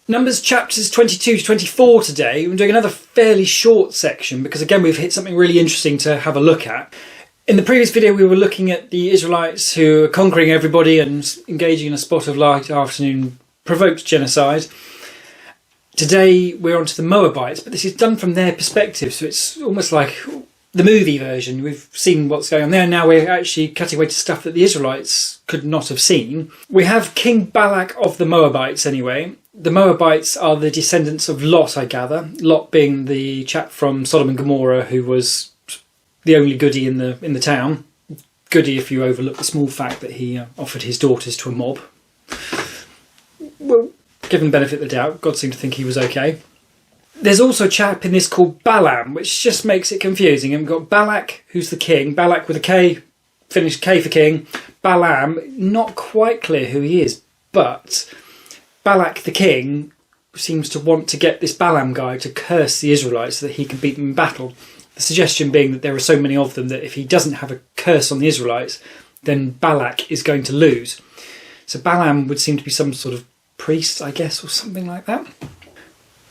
Numbers chapters 22 to 24 today. We're doing another fairly short section because again we've hit something really interesting to have a look at. In the previous video we were looking at the Israelites who are conquering everybody and engaging in a spot of light afternoon provoked genocide. Today we're on to the Moabites, but this is done from their perspective, so it's almost like the movie version. We've seen what's going on there, now we're actually cutting away to stuff that the Israelites could not have seen. We have King Balak of the Moabites anyway. The Moabites are the descendants of Lot, I gather. Lot being the chap from Sodom and Gomorrah who was the only goody in the town. Goody if you overlook the small fact that he offered his daughters to a mob. Well, given the benefit of the doubt, God seemed to think he was okay. There's also a chap in this called Balaam, which just makes it confusing. And we've got Balak, who's the king. Balak with a K, finished K for king. Balaam, not quite clear who he is, but Balak the king seems to want to get this Balaam guy to curse the Israelites so that he can beat them in battle. The suggestion being that there are so many of them that if he doesn't have a curse on the Israelites, then Balak is going to lose. So Balaam would seem to be some sort of priest, I guess, or something like that.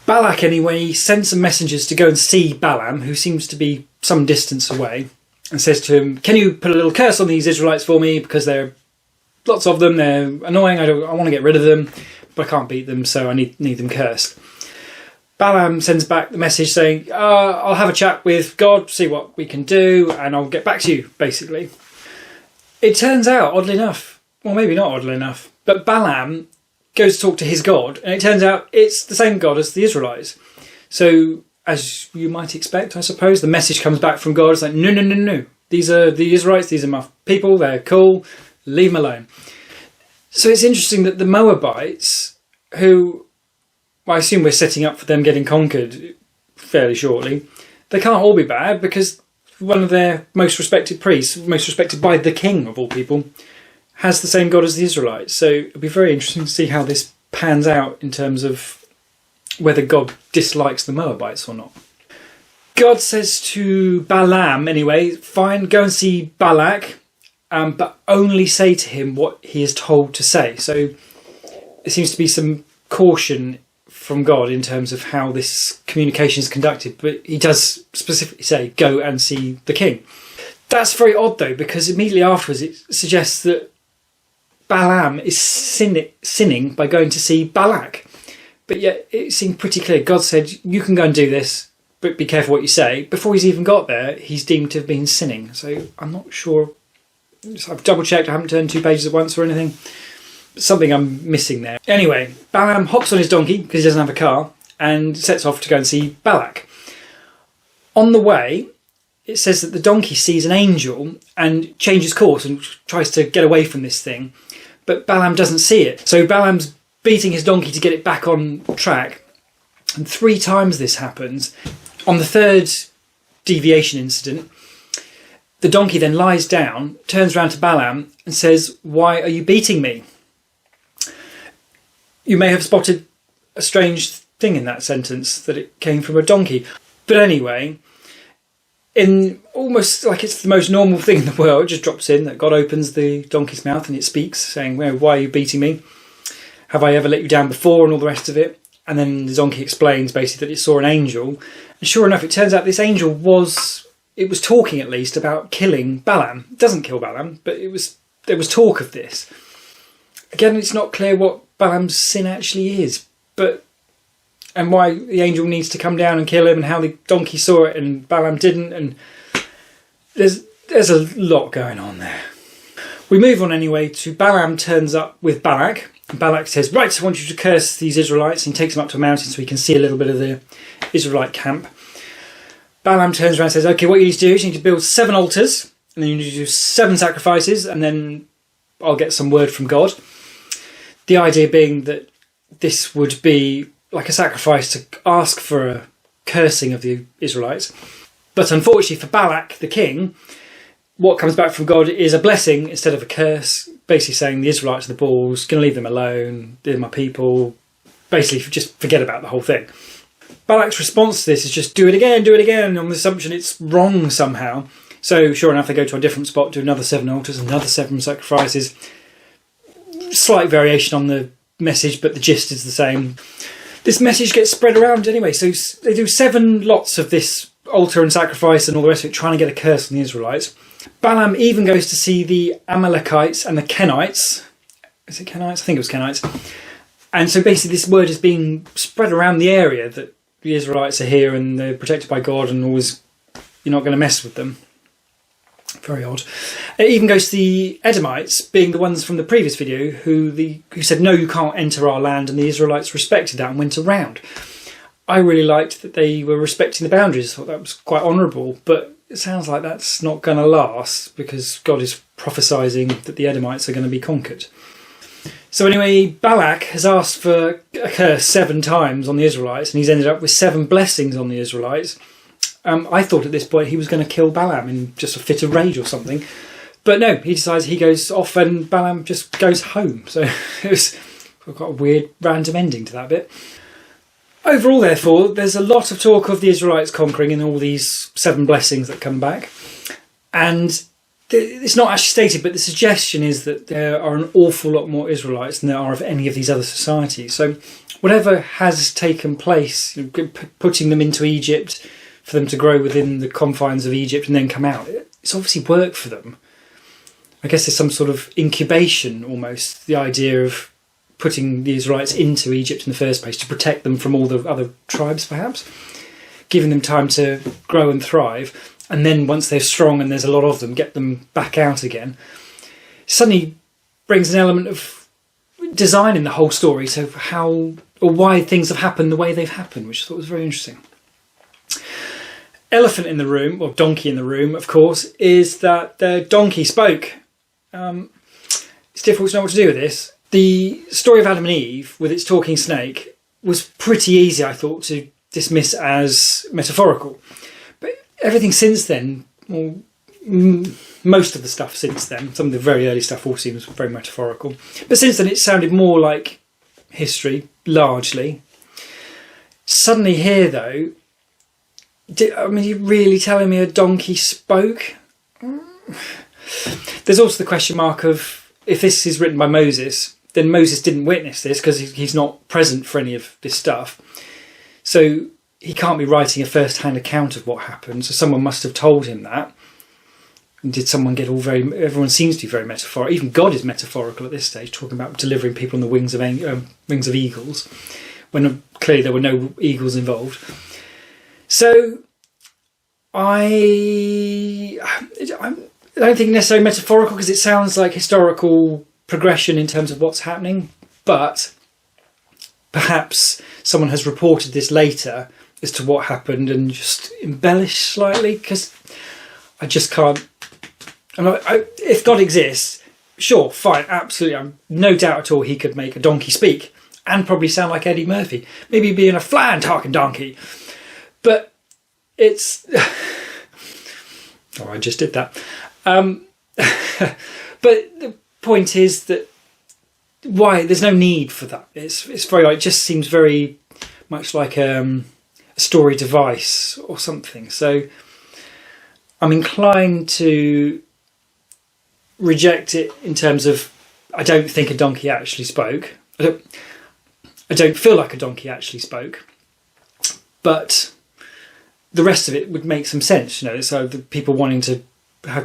Balak, anyway, sends some messengers to go and see Balaam, who seems to be some distance away, and says to him, can you put a little curse on these Israelites for me? Because there are lots of them, they're annoying, I want to get rid of them, but I can't beat them, so I need them cursed. Balaam sends back the message saying, I'll have a chat with God, see what we can do, and I'll get back to you, basically. It turns out, oddly enough, well, maybe not oddly enough, but Balaam goes to talk to his God, and it turns out it's the same God as the Israelites. So, as you might expect, I suppose, the message comes back from God. It's like, no. These are the Israelites, these are my people, they're cool, leave them alone. So it's interesting that the Moabites, who I assume we're setting up for them getting conquered fairly shortly, they can't all be bad because one of their most respected priests, most respected by the king of all people, has the same God as the Israelites. So it'll be very interesting to see how this pans out in terms of whether God dislikes the Moabites or not. God says to Balaam, anyway, fine, go and see Balak, but only say to him what he is told to say. So there seems to be some caution from God in terms of how this communication is conducted, but he does specifically say, go and see the king. That's very odd though, because immediately afterwards it suggests that Balaam is sinning by going to see Balak. But yet it seemed pretty clear. God said, you can go and do this, but be careful what you say. Before he's even got there, he's deemed to have been sinning. So I'm not sure. I've double checked. I haven't turned 2 pages at once or anything. Something I'm missing there. Anyway, Balaam hops on his donkey because he doesn't have a car and sets off to go and see Balak. On the way, it says that the donkey sees an angel and changes course and tries to get away from this thing. But Balaam doesn't see it. So Balaam's beating his donkey to get it back on track. And 3 times this happens. On the 3rd deviation incident, the donkey then lies down, turns around to Balaam and says, why are you beating me? You may have spotted a strange thing in that sentence, that it came from a donkey. But anyway, in almost like it's the most normal thing in the world, it just drops in that God opens the donkey's mouth and it speaks, saying, well, why are you beating me? Have I ever let you down before? And all the rest of it. And then the donkey explains basically that it saw an angel. And sure enough, it turns out this angel was talking at least about killing Balaam. It doesn't kill Balaam, but there was talk of this. Again, it's not clear what Balaam's sin actually is, and why the angel needs to come down and kill him, and how the donkey saw it and Balaam didn't, and there's a lot going on there. We move on anyway to Balaam turns up with Balak, and Balak says, right, I want you to curse these Israelites, and he takes them up to a mountain so he can see a little bit of the Israelite camp. Balaam turns around and says, okay, what you need to do is you need to build 7 altars, and then you need to do 7 sacrifices, and then I'll get some word from God. The idea being that this would be like a sacrifice to ask for a cursing of the Israelites. But unfortunately for Balak, the king, what comes back from God is a blessing instead of a curse, basically saying the Israelites are the balls, going to leave them alone, they're my people, basically just forget about the whole thing. Balak's response to this is just do it again, on the assumption it's wrong somehow. So sure enough, they go to a different spot, do another 7 altars, another 7 sacrifices. Slight variation on the message, but the gist is the same. This message gets spread around anyway. So they do 7 lots of this altar and sacrifice and all the rest of it, trying to get a curse on the Israelites. Balaam even goes to see the Amalekites and the Kenites. Is it Kenites? I think it was Kenites. And so basically this word is being spread around the area that the Israelites are here and they're protected by God and always you're not going to mess with them. Very odd. It even goes to the Edomites, being the ones from the previous video who said, no, you can't enter our land, and the Israelites respected that and went around. I really liked that they were respecting the boundaries. I thought that was quite honourable, but it sounds like that's not going to last because God is prophesying that the Edomites are going to be conquered. So anyway, Balak has asked for a curse 7 times on the Israelites, and he's ended up with 7 blessings on the Israelites. I thought at this point he was going to kill Balaam in just a fit of rage or something. But no, he decides he goes off and Balaam just goes home. So it was quite a weird random ending to that bit. Overall, therefore, there's a lot of talk of the Israelites conquering and all these 7 blessings that come back. And it's not actually stated, but the suggestion is that there are an awful lot more Israelites than there are of any of these other societies. So whatever has taken place, putting them into Egypt, for them to grow within the confines of Egypt and then come out, it's obviously worked for them. I guess there's some sort of incubation almost, the idea of putting the Israelites into Egypt in the first place to protect them from all the other tribes perhaps, giving them time to grow and thrive, and then once they're strong and there's a lot of them, get them back out again. Suddenly brings an element of design in the whole story, so how or why things have happened the way they've happened, which I thought was very interesting. Elephant in the room, or donkey in the room, of course, is that the donkey spoke. It's difficult to know what to do with this. The story of Adam and Eve, with its talking snake, was pretty easy, I thought, to dismiss as metaphorical. But everything since then, well, most of the stuff since then, some of the very early stuff all seems very metaphorical. But since then it sounded more like history, largely. Suddenly here, though, are you really telling me a donkey spoke? There's also the question mark of, if this is written by Moses, then Moses didn't witness this because he's not present for any of this stuff. So he can't be writing a first-hand account of what happened. So someone must have told him that. And did someone get everyone seems to be very metaphorical. Even God is metaphorical at this stage, talking about delivering people on the wings of eagles, when clearly there were no eagles involved. So I don't think necessarily metaphorical because it sounds like historical progression in terms of what's happening, but perhaps someone has reported this later as to what happened and just embellished slightly, because I just can't. If God exists, sure, fine, absolutely, I'm no doubt at all he could make a donkey speak and probably sound like Eddie Murphy, maybe being a flying talking donkey. But it's I just did that. But the point is that why there's no need for that. It's very it just seems very much like a story device or something. So I'm inclined to reject it in terms of I don't think a donkey actually spoke. I don't feel like a donkey actually spoke, but the rest of it would make some sense, so the people wanting to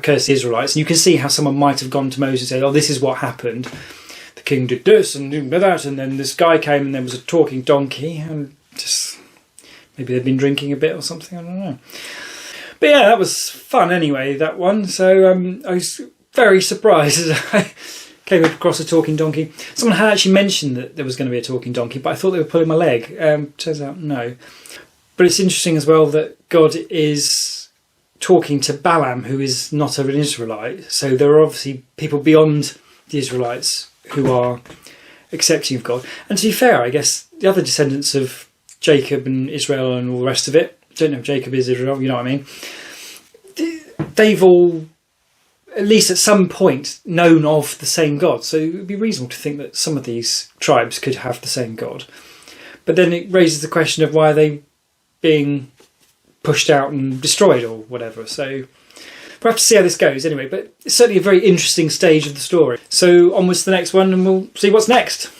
curse the Israelites, and you can see how someone might have gone to Moses and said, oh, this is what happened, the king did this and did that, and then this guy came and there was a talking donkey, and just maybe they'd been drinking a bit or something, I don't know. But yeah, that was fun anyway, that one. So I was very surprised as I came across a talking donkey. Someone had actually mentioned that there was going to be a talking donkey, but I thought they were pulling my leg. Turns out no. But it's interesting as well that God is talking to Balaam, who is not an Israelite. So there are obviously people beyond the Israelites who are accepting of God. And to be fair, I guess the other descendants of Jacob and Israel and all the rest of it, I don't know if Jacob is Israel, you know what I mean? They've all, at least at some point, known of the same God. So it would be reasonable to think that some of these tribes could have the same God. But then it raises the question of why are they being pushed out and destroyed or whatever. So we'll have to see how this goes anyway. But it's certainly a very interesting stage of the story. So onwards to the next one and we'll see what's next.